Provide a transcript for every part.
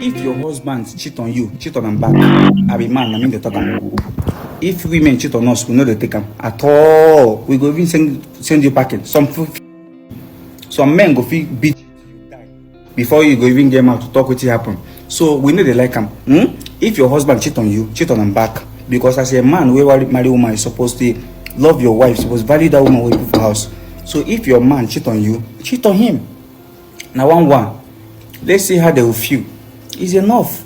If your husband cheat on you, cheat on am back, I be man, I mean they talk am. If women cheat on us, we know they take am at all. We go even send you packing. Some men go feel beat you die before you go even get out to talk wetin happen. So we know they like am. If your husband cheat on you, cheat on am back. Because as a man wey marry woman, you supposed to love your wife, you supposed to value that woman wey you put for house. So if your man cheat on you, cheat on him. Now one. Let's see how they will feel. It's enough.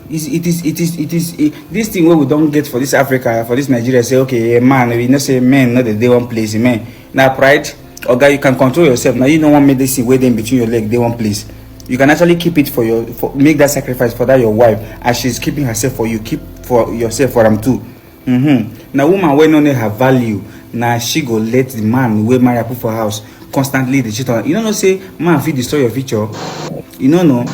This thing where we don't get for this Africa, for this Nigeria, say okay, a man, we not say men, not the day one place, man. Now pride, okay, you can control yourself. Now you don't want make this thing where them between your leg, they one place. You can actually keep it for make that sacrifice for that your wife, as she's keeping herself for you, keep for yourself for them too. Now woman when only her value, now she go let the man where marry put for house constantly the cheat on. You don't say man fit destroy your future. You know.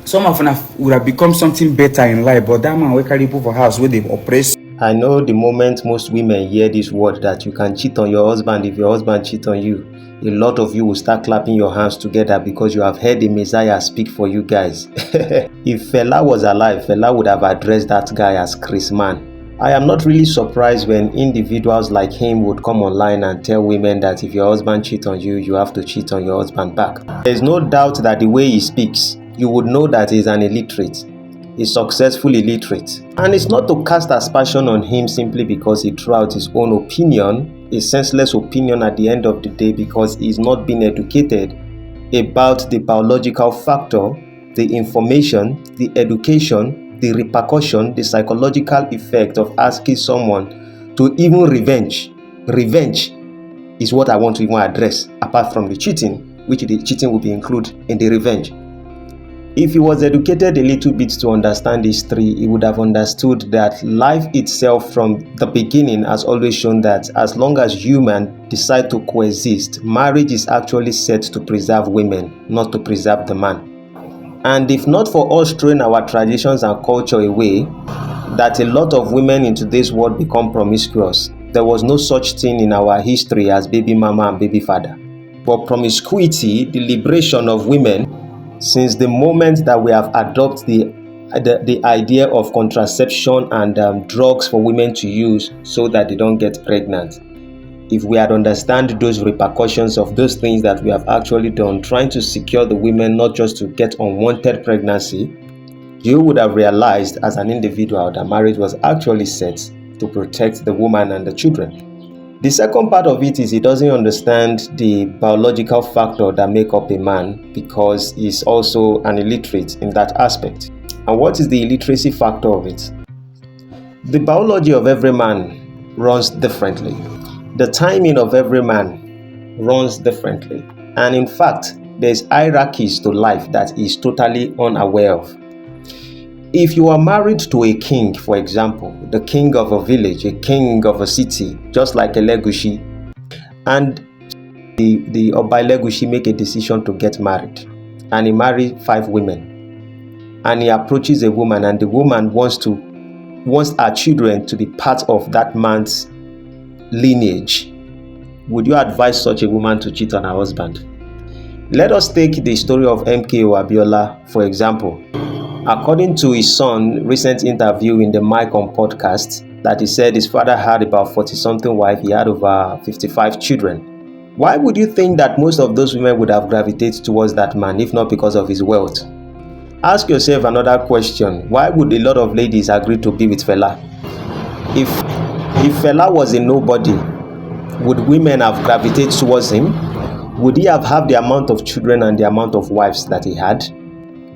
Some of them would have become something better in life, but that man will carry people for house where they oppress. I know the moment most women hear this word that you can cheat on your husband if your husband cheat on you, a lot of you will start clapping your hands together because you have heard the Messiah speak for you guys. If Fela was alive, Fela would have addressed that guy as Chris Man. I am not really surprised when individuals like him would come online and tell women that if your husband cheat on you, you have to cheat on your husband back. There is no doubt that the way he speaks, you would know that he's an illiterate, a successful illiterate. And it's not to cast aspersion on him simply because he threw out his own opinion, a senseless opinion at the end of the day because he's not been educated about the biological factor, the information, the education, the repercussion, the psychological effect of asking someone to even revenge. Revenge is what I want to even address, apart from the cheating, which the cheating will be included in the revenge. If he was educated a little bit to understand history, he would have understood that life itself from the beginning has always shown that as long as humans decide to coexist, marriage is actually set to preserve women, not to preserve the man. And if not for us throwing our traditions and culture away, that a lot of women in today's world become promiscuous. There was no such thing in our history as baby mama and baby father. But promiscuity, the liberation of women, since the moment that we have adopted the idea of contraception and drugs for women to use so that they don't get pregnant, if we had understood those repercussions of those things that we have actually done, trying to secure the women not just to get unwanted pregnancy, you would have realized as an individual that marriage was actually set to protect the woman and the children. The second part of it is he doesn't understand the biological factor that make up a man because he's also an illiterate in that aspect. And what is the illiteracy factor of it? The biology of every man runs differently. The timing of every man runs differently. And in fact, there's hierarchies to life that he's totally unaware of. If you are married to a king, for example, the king of a village, a king of a city, just like a Legushi, and the Oba Legushi make a decision to get married, and he married 5 women, and he approaches a woman, and the woman wants her children to be part of that man's lineage, would you advise such a woman to cheat on her husband? Let us take the story of MKO Abiola, for example. According to his son, recent interview in the Mike on podcast, that he said his father had about 40-something wife, he had over 55 children. Why would you think that most of those women would have gravitated towards that man, if not because of his wealth? Ask yourself another question. Why would a lot of ladies agree to be with Fela? If Fela was a nobody, would women have gravitated towards him? Would he have had the amount of children and the amount of wives that he had?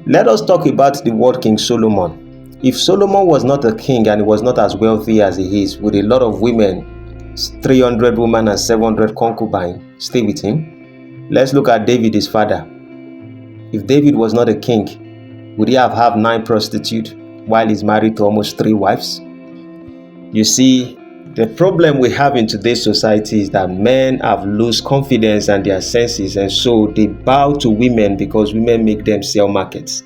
Let us talk about the word King Solomon. If Solomon was not a king and he was not as wealthy as he is, would a lot of women, 300 women and 700 concubines, stay with him? Let's look at David, his father. If David was not a king, would he have had 9 prostitutes while he's married to almost 3 wives? You see, the problem we have in today's society is that men have lost confidence and their senses, and so they bow to women because women make them sell markets.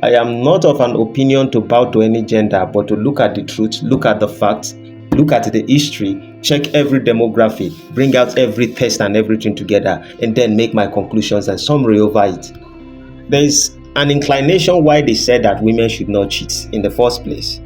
I am not of an opinion to bow to any gender, but to look at the truth, look at the facts, look at the history, check every demographic, bring out every test and everything together, and then make my conclusions and summary over it. There is an inclination why they said that women should not cheat in the first place.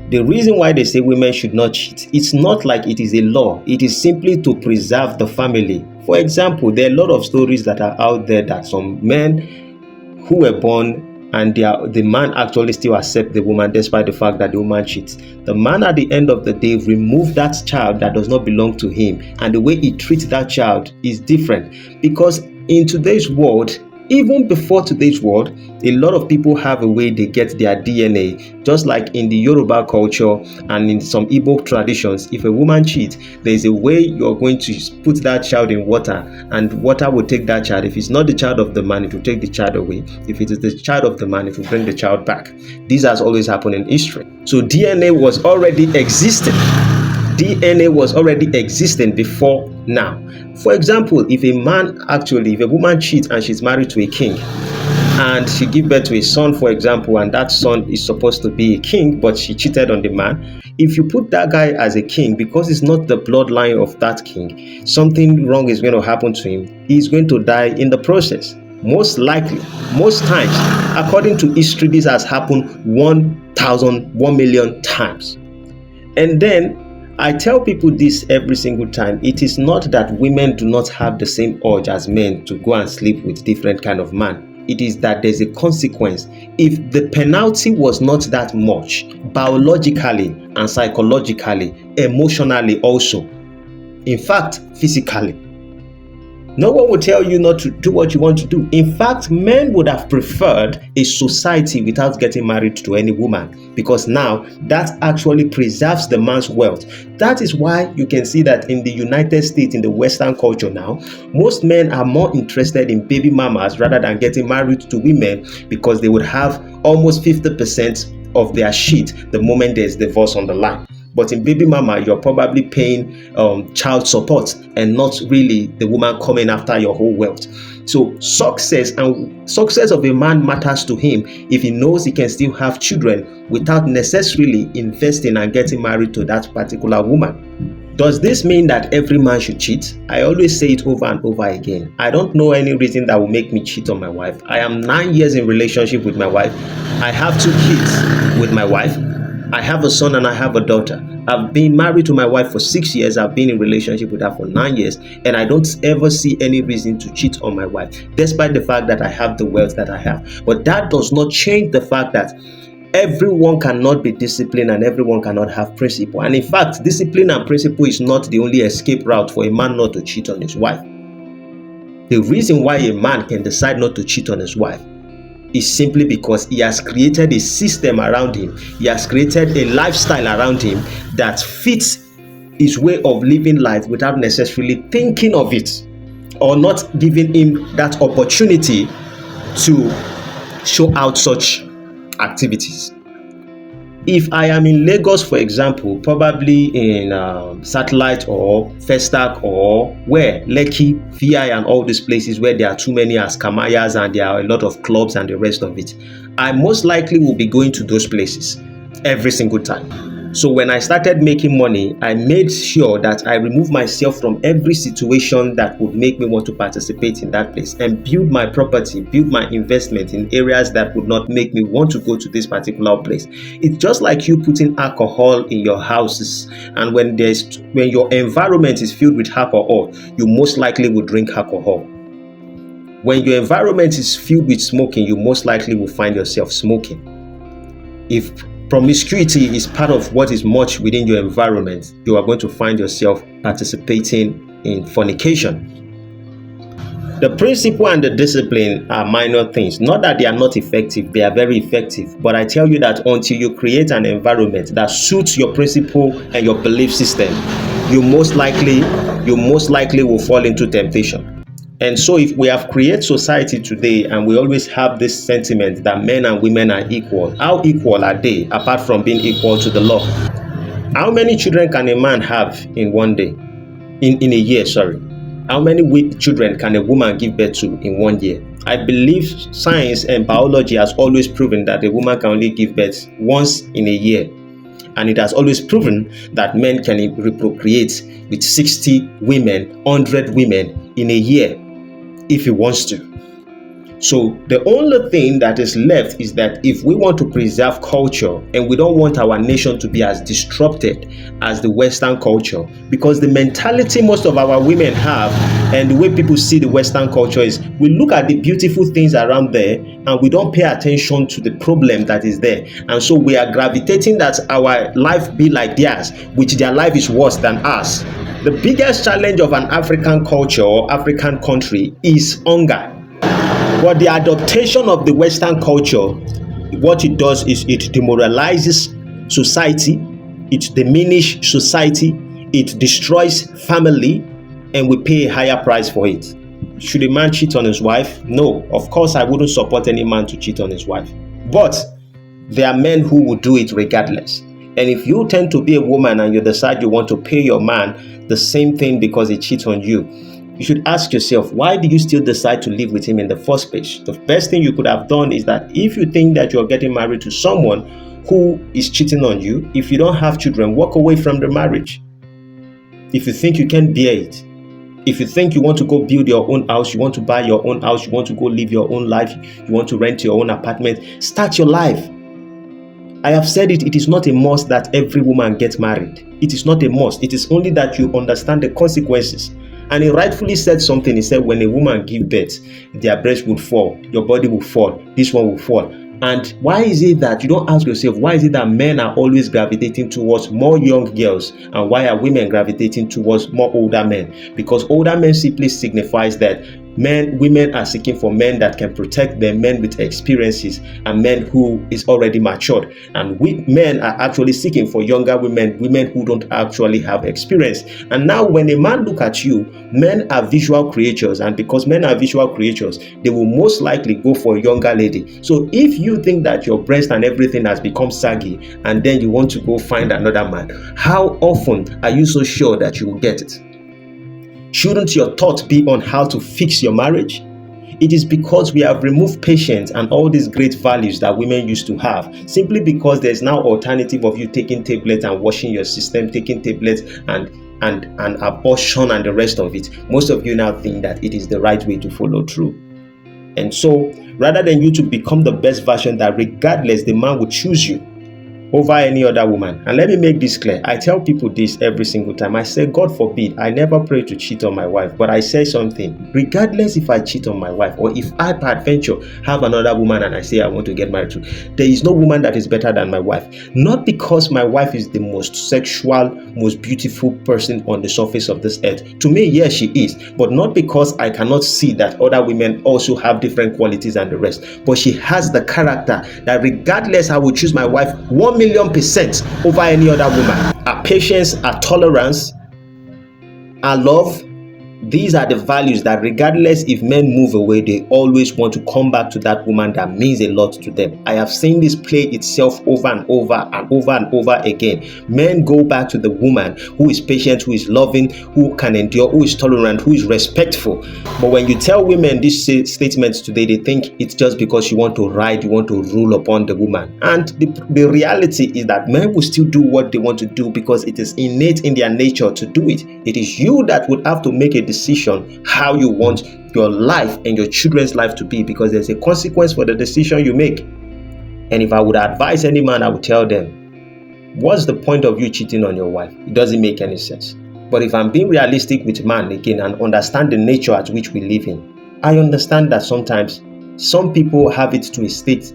The reason why they say women should not cheat, it's not like it is a law. It is simply to preserve the family. For example, there are a lot of stories that are out there that some men who were born and the man actually still accepts the woman despite the fact that the woman cheats. The man at the end of the day removed that child that does not belong to him, and the way he treats that child is different, because in today's world, even before today's world, a lot of people have a way they get their DNA. Just like in the Yoruba culture and in some Igbo traditions, if a woman cheats, there is a way you're going to put that child in water, and water will take that child. If it's not the child of the man, it will take the child away. If it is the child of the man, it will bring the child back. This has always happened in history. So DNA was already existing. DNA was already existing before now. For example, if a woman cheats and she's married to a king, and she gives birth to a son, for example, and that son is supposed to be a king, but she cheated on the man. If you put that guy as a king, because it's not the bloodline of that king, something wrong is going to happen to him. He's going to die in the process. Most likely, most times, according to history, this has happened 1 million times. And then I tell people this every single time. It is not that women do not have the same urge as men to go and sleep with different kind of man. It is that there's a consequence. If the penalty was not that much, biologically and psychologically, emotionally also, in fact, physically, no one will tell you not to do what you want to do. In fact, men would have preferred a society without getting married to any woman, because now that actually preserves the man's wealth. That is why you can see that in the United States, in the Western culture now, most men are more interested in baby mamas rather than getting married to women, because they would have almost 50% of their shit the moment there's divorce on the line. But in baby mama, you're probably paying child support and not really the woman coming after your whole wealth. So success of a man matters to him if he knows he can still have children without necessarily investing and getting married to that particular woman. Does this mean that every man should cheat? I always say it over and over again. I don't know any reason that will make me cheat on my wife. I am 9 years in relationship with my wife. I have 2 kids with my wife. I have a son and I have a daughter. I've been married to my wife for 6 years. I've been in relationship with her for 9 years, and I don't ever see any reason to cheat on my wife, despite the fact that I have the wealth that I have. But that does not change the fact that everyone cannot be disciplined and everyone cannot have principle. And in fact, discipline and principle is not the only escape route for a man not to cheat on his wife. The reason why a man can decide not to cheat on his wife is simply because he has created a system around him. He has created a lifestyle around him that fits his way of living life without necessarily thinking of it, or not giving him that opportunity to show out such activities. If I am in Lagos, for example, probably in Satellite or Festac or Lekki, VI and all these places where there are too many Askamayas and there are a lot of clubs and the rest of it, I most likely will be going to those places every single time. So when I started making money, I made sure that I remove myself from every situation that would make me want to participate in that place, and build my property, build my investment in areas that would not make me want to go to this particular place. It's just like you putting alcohol in your houses, and when your environment is filled with alcohol, you most likely will drink alcohol. When your environment is filled with smoking, you most likely will find yourself smoking. If promiscuity is part of what is much within your environment, you are going to find yourself participating in fornication. The principle and the discipline are minor things. Not that they are not effective, they are very effective. But I tell you that until you create an environment that suits your principle and your belief system, you most likely will fall into temptation. And so if we have created society today and we always have this sentiment that men and women are equal, how equal are they apart from being equal to the law? How many children can a man have in one day? In a year, sorry. How many children can a woman give birth to in 1 year? I believe science and biology has always proven that a woman can only give birth once in a year. And it has always proven that men can reprocreate with 60 women, 100 women in a year if he wants to. So the only thing that is left is that if we want to preserve culture and we don't want our nation to be as disrupted as the Western culture, because the mentality most of our women have and the way people see the Western culture is we look at the beautiful things around there and we don't pay attention to the problem that is there. And so we are gravitating that our life be like theirs, which their life is worse than ours. The biggest challenge of an African culture or African country is hunger. But the adaptation of the Western culture, what it does is it demoralizes society, it diminishes society, it destroys family, and we pay a higher price for it. Should a man cheat on his wife? No, of course I wouldn't support any man to cheat on his wife. But there are men who will do it regardless. And if you tend to be a woman and you decide you want to pay your man the same thing because he cheats on you, you should ask yourself, why did you still decide to live with him in the first place? The best thing you could have done is that if you think that you're getting married to someone who is cheating on you, if you don't have children, walk away from the marriage. If you think you can bear it, if you think you want to go build your own house, you want to buy your own house, you want to go live your own life, you want to rent your own apartment, start your life. I have said it, it is not a must that every woman gets married. It is not a must. It is only that you understand the consequences. And he rightfully said something. He said, when a woman gives birth, their breast will fall, your body will fall, this one will fall. And why is it that you don't ask yourself, why is it that men are always gravitating towards more young girls and why are women gravitating towards more older men? Because older men simply signifies that women are seeking for men that can protect them, men with experiences and men who is already matured. And men are actually seeking for younger women who don't actually have experience. And now when a man look at you, men are visual creatures, and because men are visual creatures, they will most likely go for a younger lady. So if you think that your breast and everything has become saggy and then you want to go find another man, how often are you so sure that you will get it? Shouldn't your thought be on how to fix your marriage? It is because we have removed patience and all these great values that women used to have, simply because there's now alternative of you taking tablets and washing your system, taking tablets and abortion and the rest of it. Most of you now think that it is the right way to follow through. And so, rather than you to become the best version that regardless the man will choose you over any other woman. And let me make this clear. I tell people this every single time. I say, God forbid, I never pray to cheat on my wife. But I say something, regardless if I cheat on my wife or if I peradventure have another woman and I say I want to get married to, there is no woman that is better than my wife. Not because my wife is the most sexual, most beautiful person on the surface of this earth. To me, yes, she is. But not because I cannot see that other women also have different qualities and the rest. But she has the character that regardless, I will choose my wife 1,000,000% over any other woman. Our patience, our tolerance, our love, these are the values that regardless if men move away, they always want to come back to that woman that means a lot to them. I have seen this play itself over and over and over and over again. Men go back to the woman who is patient, who is loving, who can endure, who is tolerant, who is respectful. But when you tell women these statements today, they think it's just because you want to ride, you want to rule upon the woman. And the reality is that men will still do what they want to do because it is innate in their nature to do it. It is you that would have to make a decision how you want your life and your children's life to be, because there's a consequence for the decision you make. And if I would advise any man, I would tell them, what's the point of you cheating on your wife? It doesn't make any sense. But if I'm being realistic with man again and understand the nature at which we live in, I understand that sometimes some people have it to a state,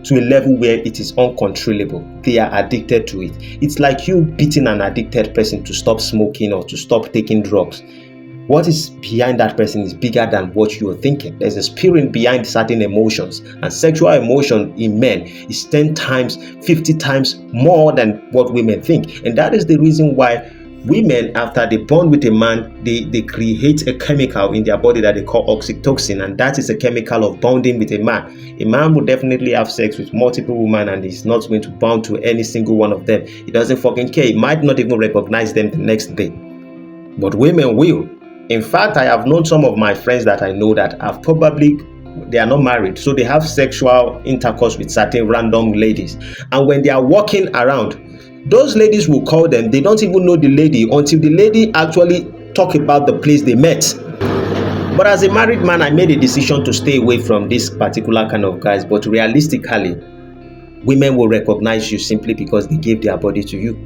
to a level where it is uncontrollable. They are addicted to it. It's like you beating an addicted person to stop smoking or to stop taking drugs. What is behind that person is bigger than what you are thinking. There's a spirit behind certain emotions, and sexual emotion in men is 10 times, 50 times more than what women think. And that is the reason why women, after they bond with a man, they create a chemical in their body that they call oxytocin, and that is a chemical of bonding with a man. A man will definitely have sex with multiple women and he's not going to bond to any single one of them. He doesn't fucking care. He might not even recognize them the next day. But women will. In fact, I have known some of my friends that I know that have they are not married, so they have sexual intercourse with certain random ladies. And when they are walking around, those ladies will call them. They don't even know the lady until the lady actually talk about the place they met. But as a married man, I made a decision to stay away from this particular kind of guys. But realistically, women will recognize you simply because they gave their body to you.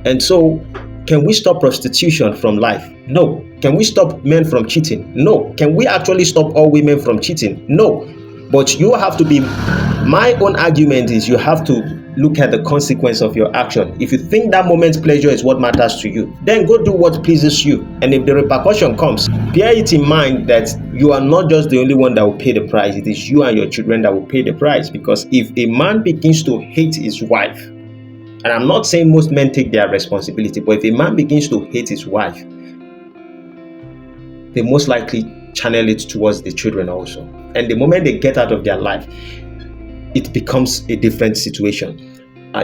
And so, can we stop prostitution from life? No. Can we stop men from cheating? No. Can we actually stop all women from cheating? No. But you have to be, my own argument is you have to look at the consequence of your action. If you think that moment's pleasure is what matters to you, then go do what pleases you. And if the repercussion comes, bear it in mind that you are not just the only one that will pay the price. It is you and your children that will pay the price. Because if a man begins to hate his wife, and I'm not saying most men take their responsibility, but if a man begins to hate his wife, they most likely channel it towards the children also. And the moment they get out of their life, it becomes a different situation.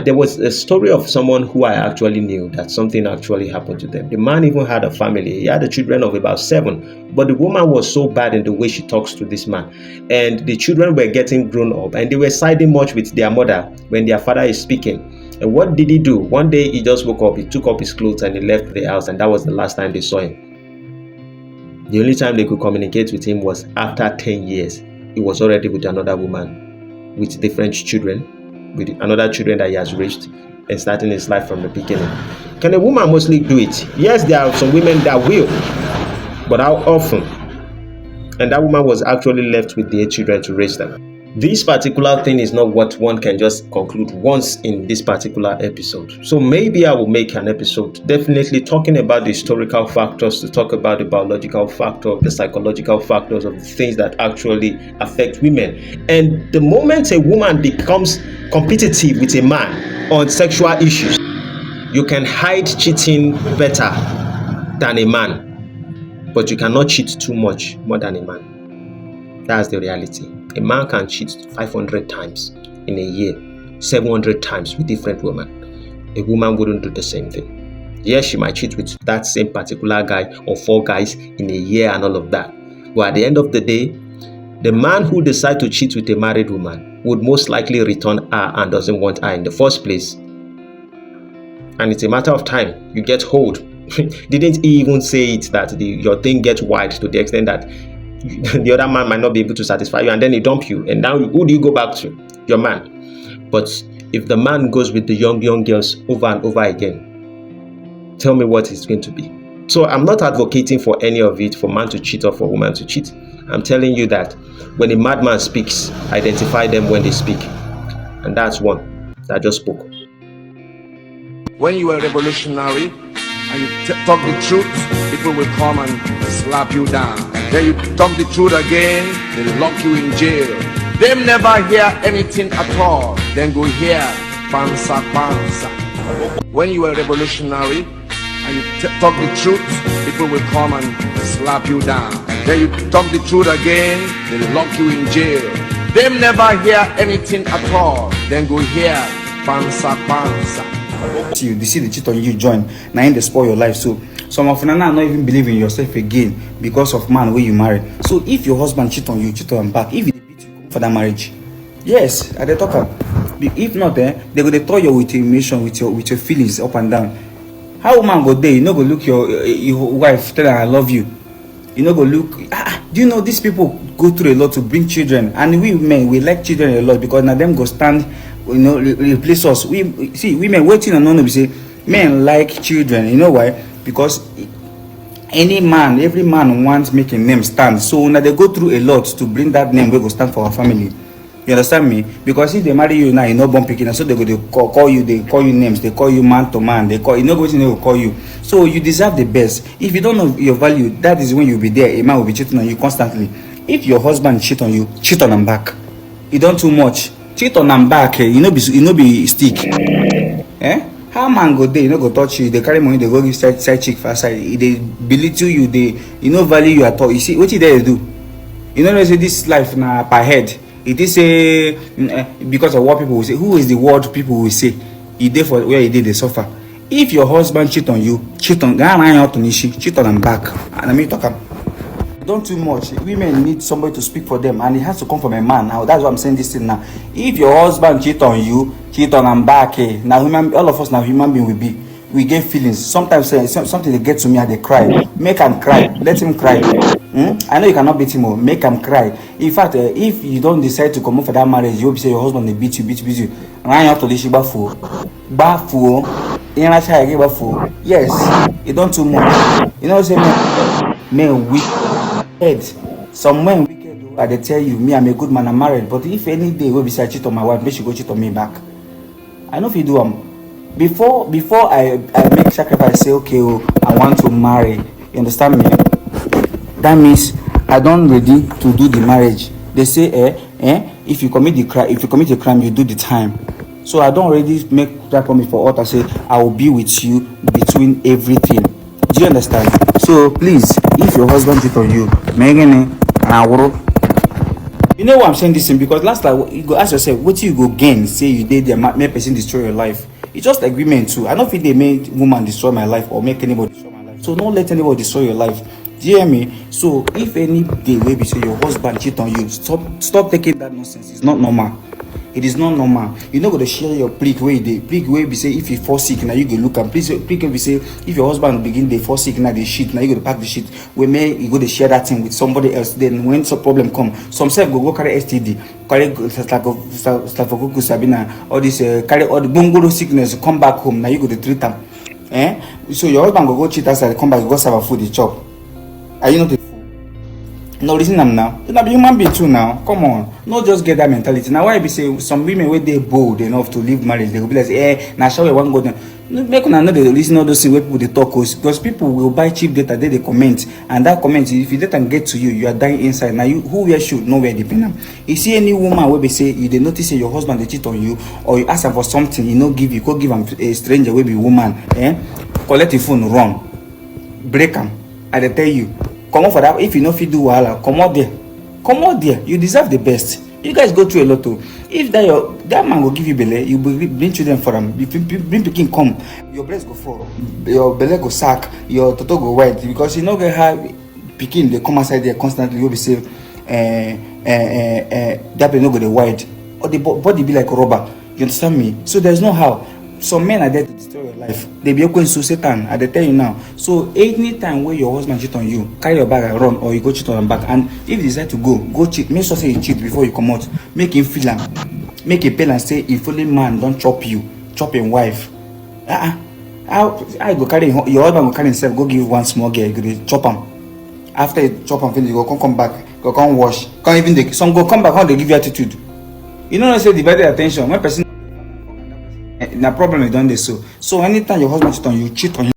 There was a story of someone who I actually knew that something actually happened to them. The man even had a family. He had the children of about 7. But the woman was so bad in the way she talks to this man. And the children were getting grown up. And they were siding much with their mother when their father is speaking. And what did he do? One day he just woke up, he took up his clothes and he left the house. And that was the last time they saw him. The only time they could communicate with him was after 10 years. He was already with another woman, with different children, with another children that he has raised, and starting his life from the beginning. Can a woman mostly do it? Yes, there are some women that will, but how often? And that woman was actually left with their children to raise them. This particular thing is not what one can just conclude once in this particular episode. So maybe I will make an episode definitely talking about the historical factors, to talk about the biological factor, the psychological factors of the things that actually affect women. And the moment a woman becomes competitive with a man on sexual issues, you can hide cheating better than a man, but you cannot cheat too much more than a man. That's the reality. A man can cheat 500 times in a year, 700 times with different women. A woman wouldn't do the same thing. Yes, she might cheat with that same particular guy or 4 guys in a year and all of that. But at the end of the day, the man who decides to cheat with a married woman would most likely return her and doesn't want her in the first place. And it's a matter of time. You get hold. Didn't even say it that your thing gets wide to the extent that the other man might not be able to satisfy you, and then he dump you, and now who do you go back to? Your man. But if the man goes with the young girls over and over again, tell me what it's going to be. So I'm not advocating for any of it, for man to cheat or for woman to cheat. I'm telling you that when a madman speaks, identify them when they speak. And that's one that just spoke. When you are revolutionary and you talk the truth, people will come and slap you down. Then you talk the truth again, they lock you in jail. Them never hear anything at all. Then go hear pansa pansa. When you are revolutionary and you talk the truth, people will come and slap you down. Then you talk the truth again, they lock you in jail. Them never hear anything at all. Then go hear pansa pansa. You see the cheat on you join, now they spoil your life. So some of you now not even believe in yourself again because of man where you marry. So if your husband cheat on you, cheat on him back. If he beat you for that marriage, yes, at the talker. If not, they go they throw you with emotion, with your feelings up and down. How man go there? You know go look your wife tell her I love you. You know go look. Do you know these people go through a lot to bring children, and we men we like children a lot because now them go stand. Replace us. We see women waiting on we say men like children. You know why? Because every man wants making name stand. So now they go through a lot to bring that name we go stand for our family. You understand me? Because if they marry you now, you know born picking, so they go call you names, they call you man to man, they call you know what they will call you. So you deserve the best. If you don't know your value, that is when you'll be there. A man will be cheating on you constantly. If your husband cheat on you, cheat on him back. You don't too much. Cheat on them back, you know be stick. How man go there, you know go touch you, they carry money, they go give side chick for side, they belittle you, they value you at all. You see what they do? You know they say this life na per head. It is because of what people will say. Who is the word people will say? He did for where he did they suffer. If your husband cheat on you, cheat on them back. And I mean talk. Don't too much. Women need somebody to speak for them, and it has to come from a man. Now that's why I'm saying this thing now. If your husband cheat on you, cheat on him back. Now all of us now human being will be. we get feelings. Sometimes something they get to me and they cry. Make him cry. Let him cry. I know you cannot beat him. Make him cry. In fact, if you don't decide to come up for that marriage, you'll be say your husband they beat you. Run up to the bafu. Yes, you don't too much. You know what I'm saying? Men wicked. Some men wicked. I they tell you, me I'm a good man. I'm married. But if any day we be say I cheat on my wife, make she go cheat on me back. I know if you do before I make sacrifice, say okay, I want to marry. You understand me? That means I don't ready to do the marriage. They say if you commit a crime, you do the time. So I don't already make that promise for altar. Say I will be with you between everything. Do you understand? So please, if your husband cheat on you, you know why I'm saying this thing? Because last time you go ask yourself, what you go gain? Say you did the make person destroy your life. It's just agreement too. I don't think they made woman destroy my life or make anybody destroy my life. So don't let anybody destroy your life. Do you hear me? So if any day maybe say your husband cheat on you, stop taking that nonsense. It's not normal. It is not normal. You know, go to share your prick way they prick way be say if you fall sick now you go look and please prick be say if your husband begin they fall sick now they shit now you go to pack the shit. We may you go to share that thing with somebody else. Then when some problem come, some self go carry STD, carry staphylococcus sabina, all this carry all the bungalow sickness come back home now you go to treat them. So your husband go cheat outside, come back, go serve food, the chop. Are you not a fool? No, listen them now. You're not a human being too now. Come on. Not just get that mentality. Now why be say some women where they bold enough to leave marriage, they will be like, now shall we one go down. Make una know they listen all those things where people they talk because people will buy cheap data, they comment. And that comment, if you data get to you, you are dying inside. Now you who where should know where they pin. You see any woman where they say you they notice say your husband they cheat on you, or you ask her for something, you know give you, go give him a stranger will be woman, collect the phone, run. Break him. I they tell you. Come on for that. If you know if you do well, come out there. You deserve the best. You guys go through a lot too. If that man will give you belly, you will bring children for them. If you bring picking come, your breast go fall, your belly go sack, your toto go white because you know get how picking they come outside there constantly. You will be say that belly no go the white or the body be like a rubber. You understand me? So there's no how. Some men are there to destroy your life. They be going to Satan. I tell you now. So anytime where your husband cheat on you, carry your bag and run, or you go cheat on him back. And if you decide to go cheat. Make sure say you cheat before you come out. Make him feel am. Make a pain and say if only man don't chop you, chop him wife. I go carry your husband go carry himself. Go give one small girl. You go chop him. After you chop him, finish, you go come back. Go come wash. Can't even some go come back. How they give you attitude? You know, I say divided attention. One person. Na problem is done this so anytime your husband cheat on you, cheat on him.